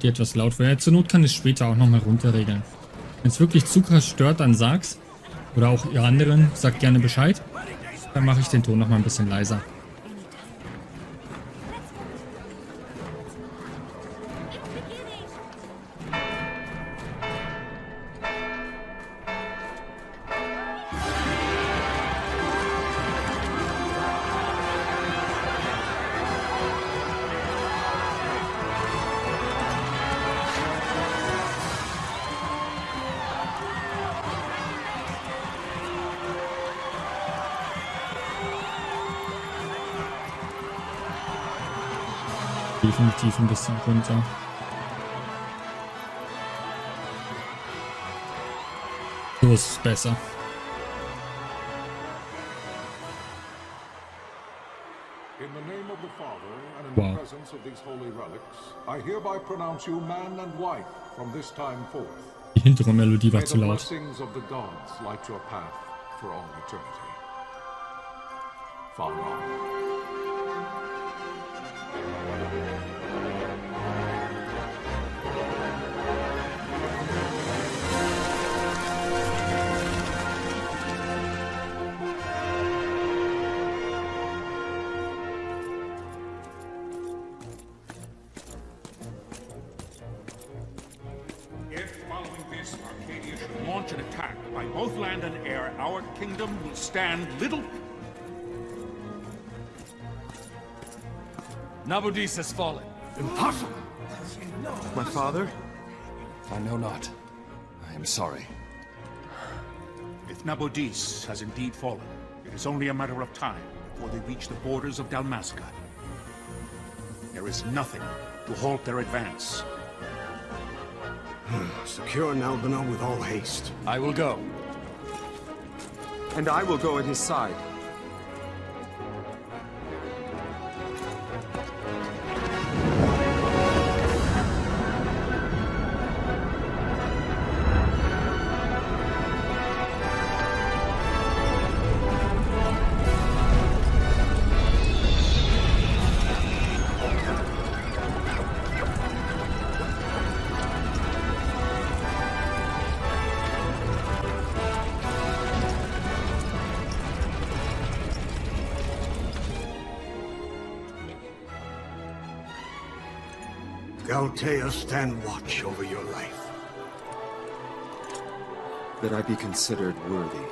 die etwas laut war. Ja, zur Not kann ich später auch nochmal runterregeln. Wenn es wirklich zu krass stört, dann sag's. Oder auch ihr anderen, sagt gerne Bescheid. Dann mache ich den Ton nochmal ein bisschen leiser. Definitiv ein bisschen runter. So ist es besser. In the name of the Father and in Wow. the presence of these holy relics, I hereby pronounce you man and wife from this time forth. Die hintere Melodie war May zu the laut. blessings of the gods light your path for all eternity. Far on. Launch an attack by both land and air, our kingdom will stand little. Nabudis has fallen. Impossible! My father? I know not. I am sorry. If Nabudis has indeed fallen, it is only a matter of time before they reach the borders of Dalmasca. There is nothing to halt their advance. Secure Nalbina with all haste. I will go. And I will go at his side. Galtea, stand watch over your life. That I be considered worthy.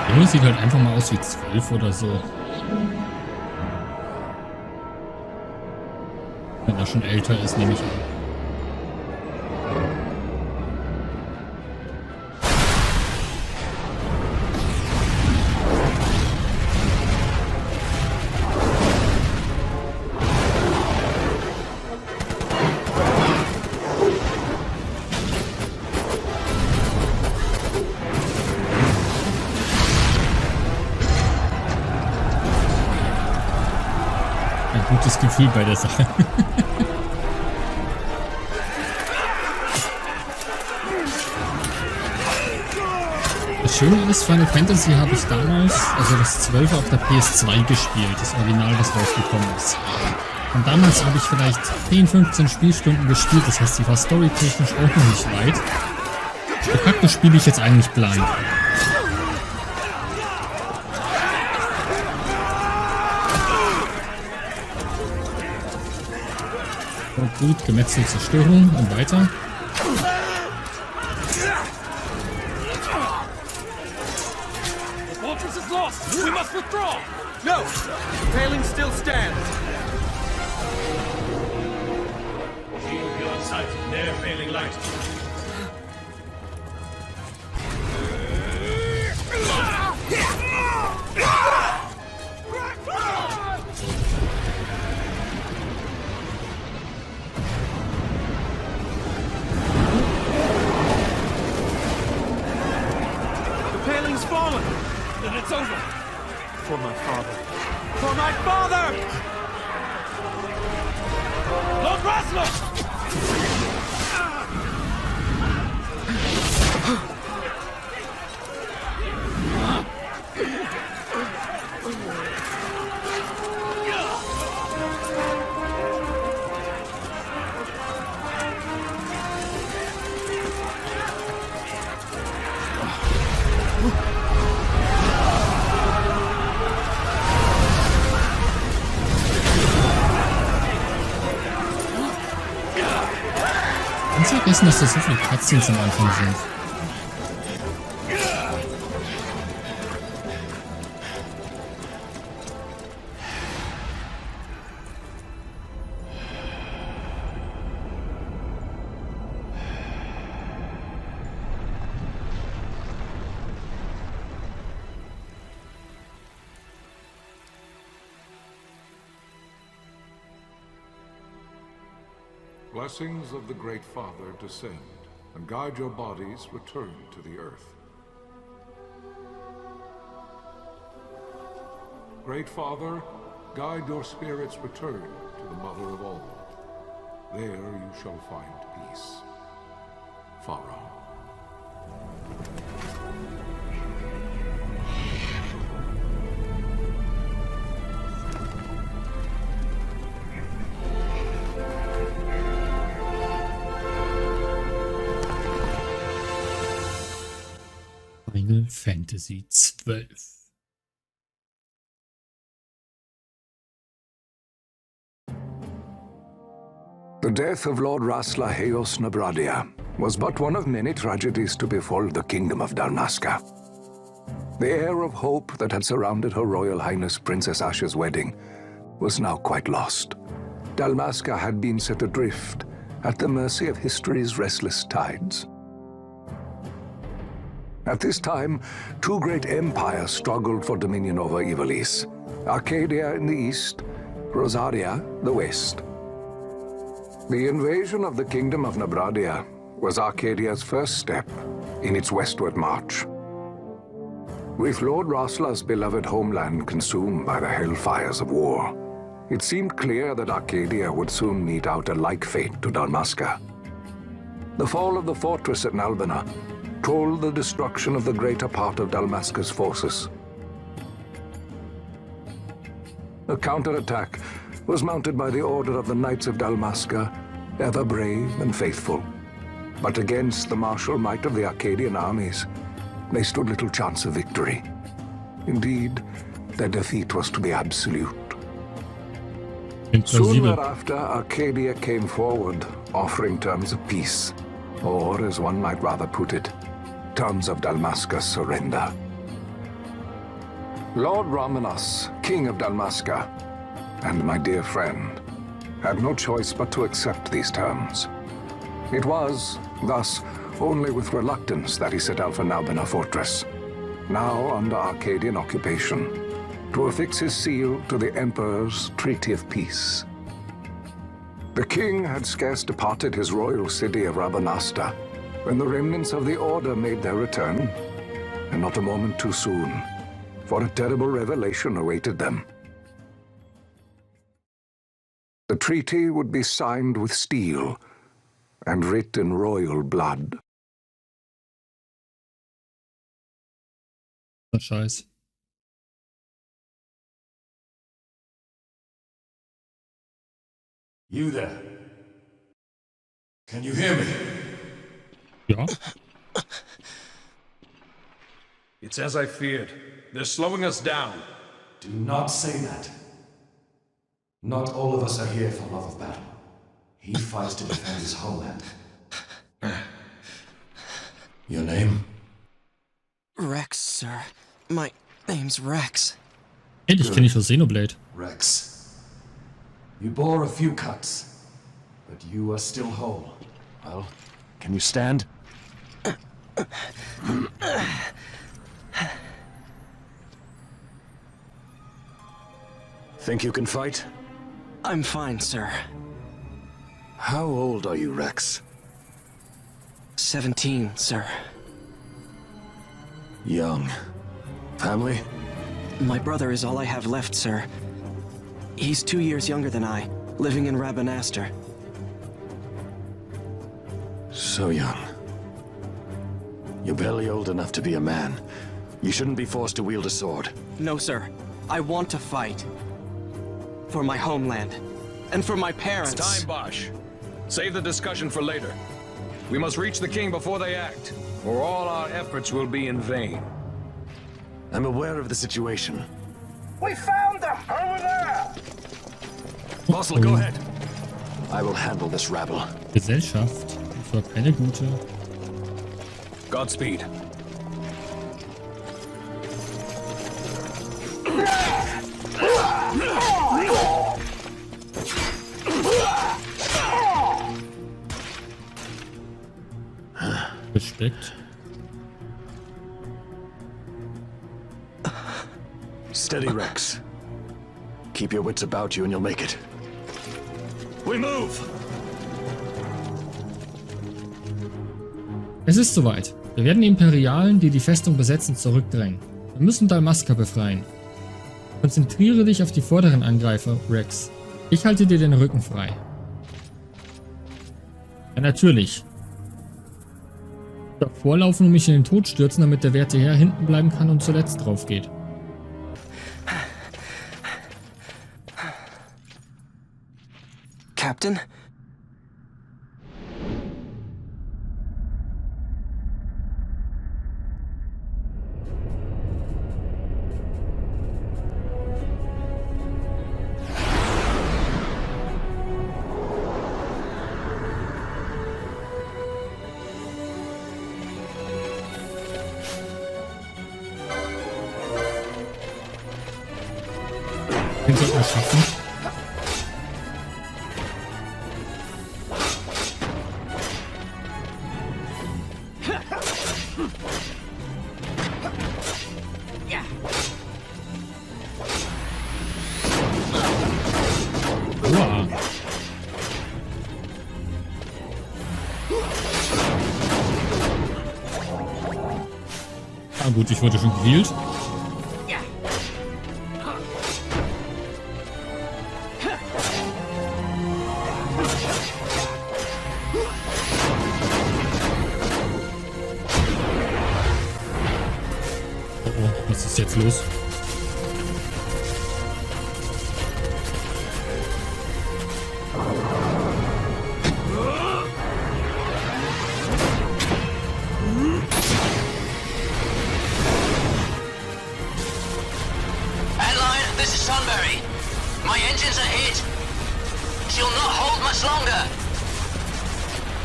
Der Junge sieht halt einfach mal aus wie 12 oder so. Wenn er schon älter ist, nehme ich an. Ein gutes Gefühl bei der Sache. Das Schöne ist, Final Fantasy habe ich damals, also das 12 auf der PS2 gespielt, das Original, das rausgekommen ist. Und damals habe ich vielleicht 10, 15 Spielstunden gespielt, das heißt, die war storytechnisch auch noch nicht weit. De facto spiele ich jetzt eigentlich blind. Und gut, Gemetzel, Zerstörung und weiter. We must withdraw! No! The paling still stands! Shield your sight, ne'er failing light. The paling's fallen! Then it's over! For my father. For my father! Lord Raslo! Ganz vergessen, dass da so viele Cutscenes am Anfang sind. Blessings of the Great Father descend, and guide your bodies return to the earth. Great Father, guide your spirits return to the Mother of all. There you shall find peace. Pharaoh. Final Fantasy 12. The death of Lord Rasla Heos Nabradia was but one of many tragedies to befall the kingdom of Dalmasca. The air of hope that had surrounded Her Royal Highness Princess Asha's wedding was now quite lost. Dalmasca had been set adrift at the mercy of history's restless tides. At this time, two great empires struggled for dominion over Ivalice: Arcadia in the east, Rosaria the west. The invasion of the Kingdom of Nabradia was Arcadia's first step in its westward march. With Lord Rasla's beloved homeland consumed by the hellfires of war, it seemed clear that Arcadia would soon mete out a like fate to Dalmasca. The fall of the fortress at Nalbina told the destruction of the greater part of Dalmasca's forces. A counterattack was mounted by the Order of the Knights of Dalmasca, ever brave and faithful. But against the martial might of the Arcadian armies, they stood little chance of victory. Indeed, their defeat was to be absolute. Soon thereafter, Arcadia came forward, offering terms of peace, or, as one might rather put it, terms of Dalmasca's surrender. Lord Ramanas, King of Dalmasca, and my dear friend, had no choice but to accept these terms. It was, thus, only with reluctance that he set out for Nalbina Fortress, now under Arcadian occupation, to affix his seal to the Emperor's Treaty of Peace. The king had scarce departed his royal city of Rabanasta when the remnants of the Order made their return, and not a moment too soon, for a terrible revelation awaited them. The treaty would be signed with steel and writ in royal blood. Scheiß. You there? Can you hear me? Ja. It's as I feared. They're slowing us down. Do not say that. Not all of us are here for love of battle. He fights to defend his homeland. Your name? Rex, sir. My name's Rex. Endlich kenne ich schon Xenoblade. Rex. You bore a few cuts, but you are still whole. Well, can you stand? Think you can fight? I'm fine, sir. How old are you, Rex? 17, sir. Young. Family? My brother is all I have left, sir. He's 2 years younger than I, living in Rabanaster. So young. You're barely old enough to be a man. You shouldn't be forced to wield a sword. No, sir. I want to fight. For my homeland. And for my parents. It's time, Bosch. Save the discussion for later. We must reach the king before they act, or all our efforts will be in vain. I'm aware of the situation. We found them! Over there! Mossel, go ahead. I will handle this rabble. Gesellschaft. Das war keine gute. Godspeed. Respekt. Steady, Rex. Keep your wits about you and you'll make it. We move! Es ist soweit. Wir werden die Imperialen, die die Festung besetzen, zurückdrängen. Wir müssen Dalmasca befreien. Konzentriere dich auf die vorderen Angreifer, Rex. Ich halte dir den Rücken frei. Ja, natürlich. Davor laufen und mich in den Tod stürzen, damit der werte Herr hinten bleiben kann und zuletzt drauf geht. Captain? Den sollten wir schaffen. Wow. Ah gut, ich wurde schon gehealt. Was ist jetzt los? Adeline, this is Sunbury. My engines are hit. She'll not hold much longer.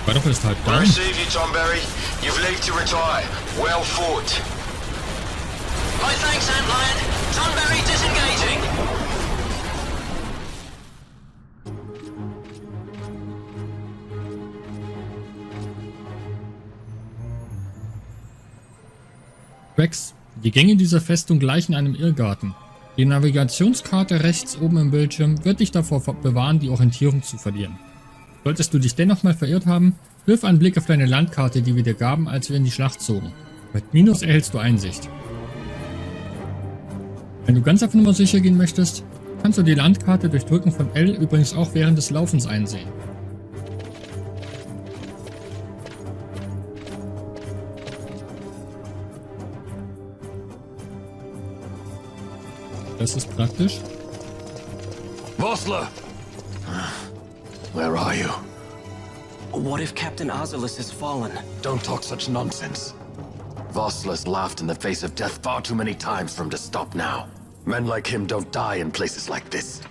War doch erst halb I down. receive you, Tomberry. You've leave to retire. Well fought. My thanks, Antlion. Sunbury disengaging. Rex, die Gänge dieser Festung gleichen einem Irrgarten. Die Navigationskarte rechts oben im Bildschirm wird dich davor bewahren, die Orientierung zu verlieren. Solltest du dich dennoch mal verirrt haben, wirf einen Blick auf deine Landkarte, die wir dir gaben, als wir in die Schlacht zogen. Mit Minus erhältst du Einsicht. Wenn du ganz auf Nummer sicher gehen möchtest, kannst du die Landkarte durch Drücken von L übrigens auch während des Laufens einsehen. Das ist praktisch. Vossler! Where are you? What if Captain Oculus has fallen? Don't talk such nonsense. Vossler's laughed in the face of death far too many times for him to stop now. Men like him don't die in places like this.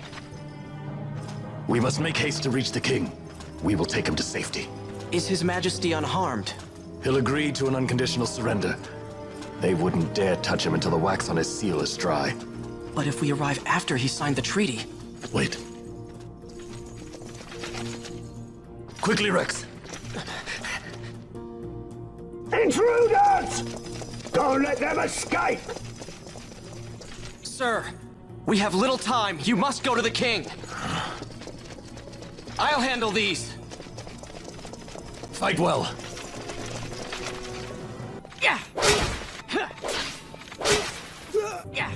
We must make haste to reach the king. We will take him to safety. Is His Majesty unharmed? He'll agree to an unconditional surrender. They wouldn't dare touch him until the wax on his seal is dry. But if we arrive after he signed the treaty? Wait. Quickly, Rex. Intruders! Don't let them escape! Sir, we have little time. You must go to the king. I'll handle these. Fight well. Yeah. Yeah.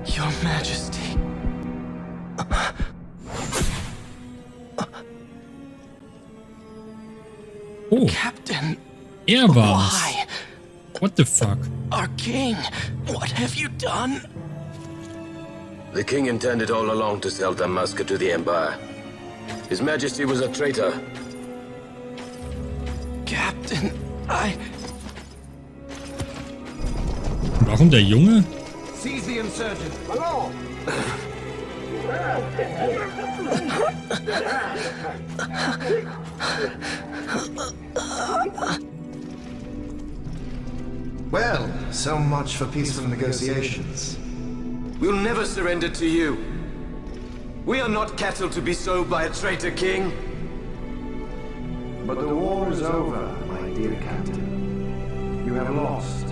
Your Majesty. Oh, Captain, war's. why? What the fuck? Our king, what have you done? The king intended all along to sell Dalmasca to the Empire. His Majesty was a traitor. Captain, Warum der Junge? Seize the insurgent. Along! Well, so much for peaceful negotiations. We'll never surrender to you. We are not cattle to be sold by a traitor king. But the war is over, my dear captain. You have lost.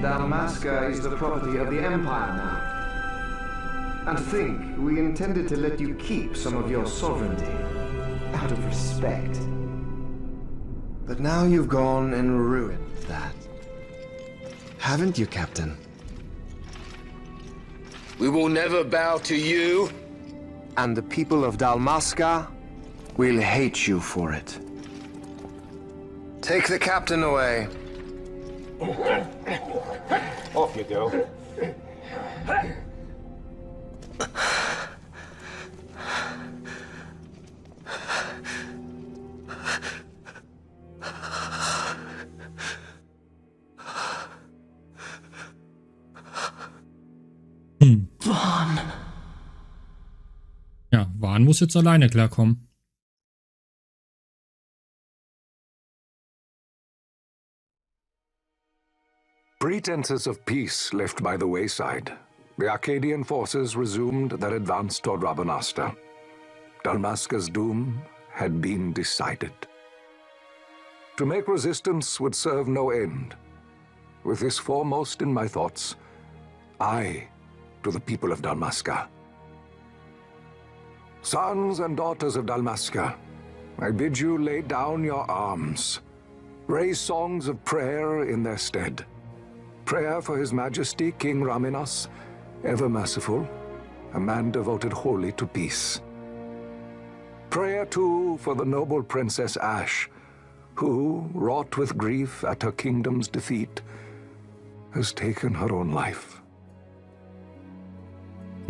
Dalmasca is the property of the Empire now. And think, we intended to let you keep some of your sovereignty, out of respect. But now you've gone and ruined that. Haven't you, Captain? We will never bow to you. And the people of Dalmasca will hate you for it. Take the captain away. Off you go. Ja, Van muss jetzt alleine klarkommen. Pretenses of peace left by the wayside, the Arcadian forces resumed their advance toward Rabanasta. Dalmasca's doom had been decided. To make resistance would serve no end. With this foremost in my thoughts, I, to the people of Dalmasca. Sons and daughters of Dalmasca, I bid you lay down your arms. Raise songs of prayer in their stead. Prayer for His Majesty King Raminas, ever merciful, a man devoted wholly to peace. Prayer, too, for the noble Princess Ash, who, wrought with grief at her kingdom's defeat, has taken her own life.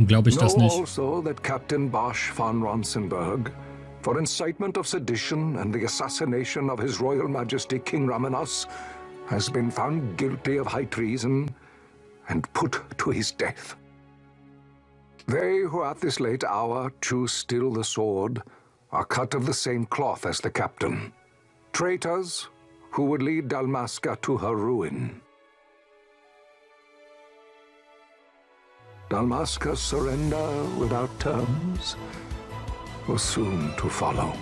Glaube ich das Know nicht. also that Captain Bosch von Ronsenberg, for incitement of sedition and the assassination of His Royal Majesty King Raminas, has been found guilty of high treason and put to his death. They who at this late hour choose still the sword are cut of the same cloth as the captain. Traitors who would lead Dalmasca to her ruin. Dalmasca's surrender without terms was soon to follow.